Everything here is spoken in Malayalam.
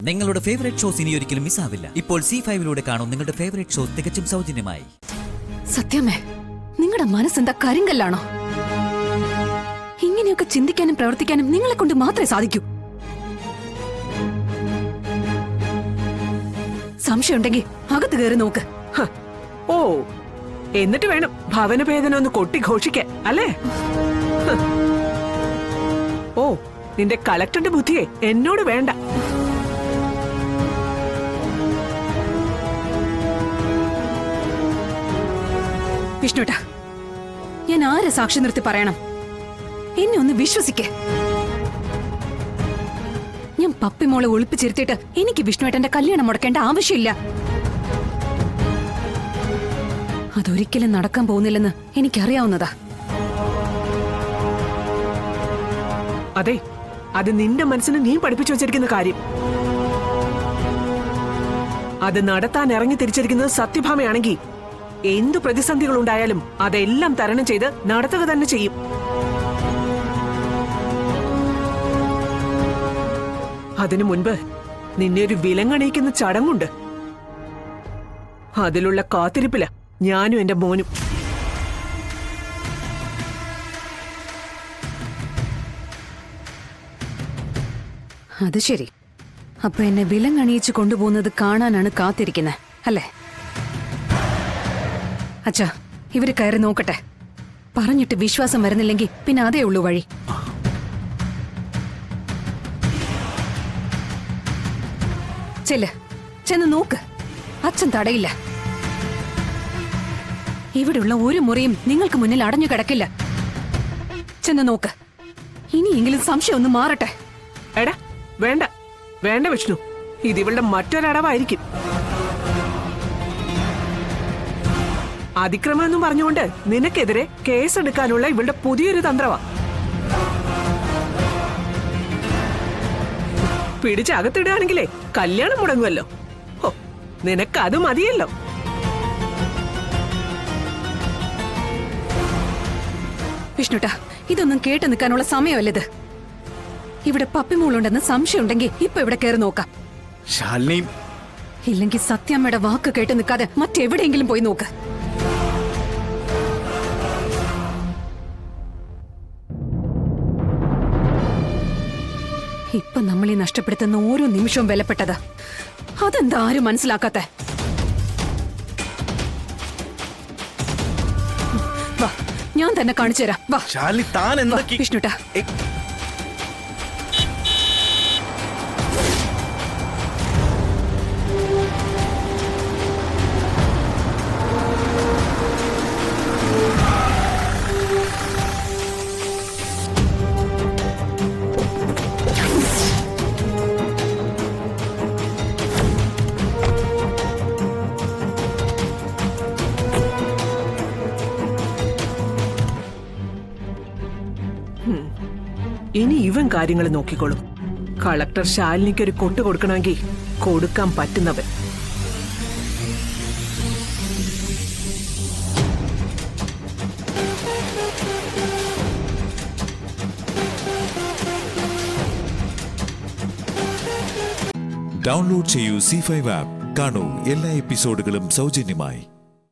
നിങ്ങളുടെ ഫേവറേറ്റ് ഷോസ് ഇനി ഒരിക്കലും മിസ്സാവില്ല. ഇപ്പോൾ C5-ലൂടെ കാണും നിങ്ങളുടെ ഫേവറേറ്റ് ഷോസ് തികച്ചും സൗജന്യമായി. സത്യമേ, നിങ്ങളുടെ മനസ്സെന്താ കരിങ്കല്ലാണോ? ഇങ്ങനെയൊക്കെ ചിന്തിക്കാനും പ്രവർത്തിക്കാനും നിങ്ങളെ കൊണ്ട് മാത്രമേ സാധിക്കൂ. സംശയമുണ്ടെങ്കിൽ അകത്ത് കയറി നോക്ക്. ഓ, എന്നിട്ട് വേണം ഭവനഭേദന ഒന്ന് കൊട്ടിഘോഷിക്കാൻ അല്ലേ? ഓ, നിന്റെ കളക്ടറിന്റെ ബുദ്ധിയെ എന്നോട് വേണ്ട. വിഷ്ണുട്ടാ, ഞാൻ ആരെ സാക്ഷി നിർത്തി പറയണം? എന്നെ ഒന്ന് വിശ്വസിക്കേ. ഞാൻ പപ്പിമോളെ ഒളിപ്പിച്ചിരുത്തിയിട്ട് എനിക്ക് വിഷ്ണുവേട്ടന്റെ കല്യാണം മുടക്കേണ്ട ആവശ്യമില്ല. അതൊരിക്കലും നടക്കാൻ പോകുന്നില്ലെന്ന് എനിക്കറിയാവുന്നതാ. അതെ, അത് നിന്റെ മനസ്സിന് നീ പഠിപ്പിച്ചു വെച്ചിരിക്കുന്ന കാര്യം. അത് നടത്താൻ ഇറങ്ങി തിരിച്ചിരിക്കുന്നത് സത്യഭാമയാണെങ്കിൽ എന്തു പ്രതിസന്ധികൾ ഉണ്ടായാലും അതെല്ലാം തരണം ചെയ്ത് നടത്തുക തന്നെ ചെയ്യും. അതിനു മുൻപ് നിന്നെ ഒരു വിലങ്ങണിയിക്കുന്ന ചടങ്ങുണ്ട്. അതിലുള്ള കാത്തിരിപ്പില ഞാനും എന്റെ മോനും. അത് ശരി. അപ്പൊ എന്നെ വിലങ്ങണിയിച്ച് കൊണ്ടുപോകുന്നത് കാണാനാണ് കാത്തിരിക്കുന്നത് അല്ലേ? അച്ഛാ, ഇവര് കയറി നോക്കട്ടെ. പറഞ്ഞിട്ട് വിശ്വാസം വരുന്നില്ലെങ്കിൽ പിന്നെ അതേ ഉള്ളൂ വഴി. ചെന്ന് നോക്ക്. അച്ഛൻ തടയില്ല. ഇവിടെയുള്ള ഒരു മുറിയും നിങ്ങൾക്ക് മുന്നിൽ അടഞ്ഞു കിടക്കില്ല. ചെന്ന് നോക്ക്. ഇനിയെങ്കിലും സംശയം ഒന്ന് മാറട്ടെ. എടാ, വേണ്ട വേണ്ട വിഷ്ണു, ഇതിവളുടെ മറ്റൊരടവായിരിക്കും. അതിക്രമം എന്നും പറഞ്ഞുകൊണ്ട് നിനക്കെതിരെ കേസെടുക്കാനുള്ള ഇവളുടെ പുതിയൊരു തന്ത്രവാ. പിടിച്ചകത്തിടുകയാണെങ്കിലേ കല്യാണം മുടങ്ങുമല്ലോ. ഓ, നിനക്കത് മതിയല്ലോ. വിഷ്ണുട്ടാ, ഇതൊന്നും കേട്ടു നിൽക്കാനുള്ള സമയമല്ലത്. ഇവിടെ പപ്പിമോളുണ്ടെന്ന് സംശയമുണ്ടെങ്കിൽ ഇപ്പൊ ഇവിടെ കയറി നോക്കാം. ഇല്ലെങ്കിൽ സത്യമ്മയുടെ വാക്ക് കേട്ട് നിൽക്കാതെ മറ്റെവിടെയെങ്കിലും പോയി നോക്ക്. ഇപ്പൊ നമ്മളീ നഷ്ടപ്പെടുത്തുന്ന ഓരോ നിമിഷവും വിലപ്പെട്ടത്. അതെന്താ ആരും മനസ്സിലാക്കാത്ത? വാ, ഞാൻ തന്നെ കാണിച്ചു തരാം. വാ വിഷ്ണുട്ടാ. ഇനി ഇവൻ കാര്യങ്ങൾ നോക്കിക്കോളും. കളക്ടർ ശാലിനിക്ക് ഒരു കൊട്ടു കൊടുക്കണമെങ്കിൽ കൊടുക്കാൻ പറ്റുന്നവൻ. ഡൗൺലോഡ് ചെയ്യൂ C5 ആപ്പ്. കാണൂ എല്ലാ എപ്പിസോഡുകളും സൗജന്യമായി.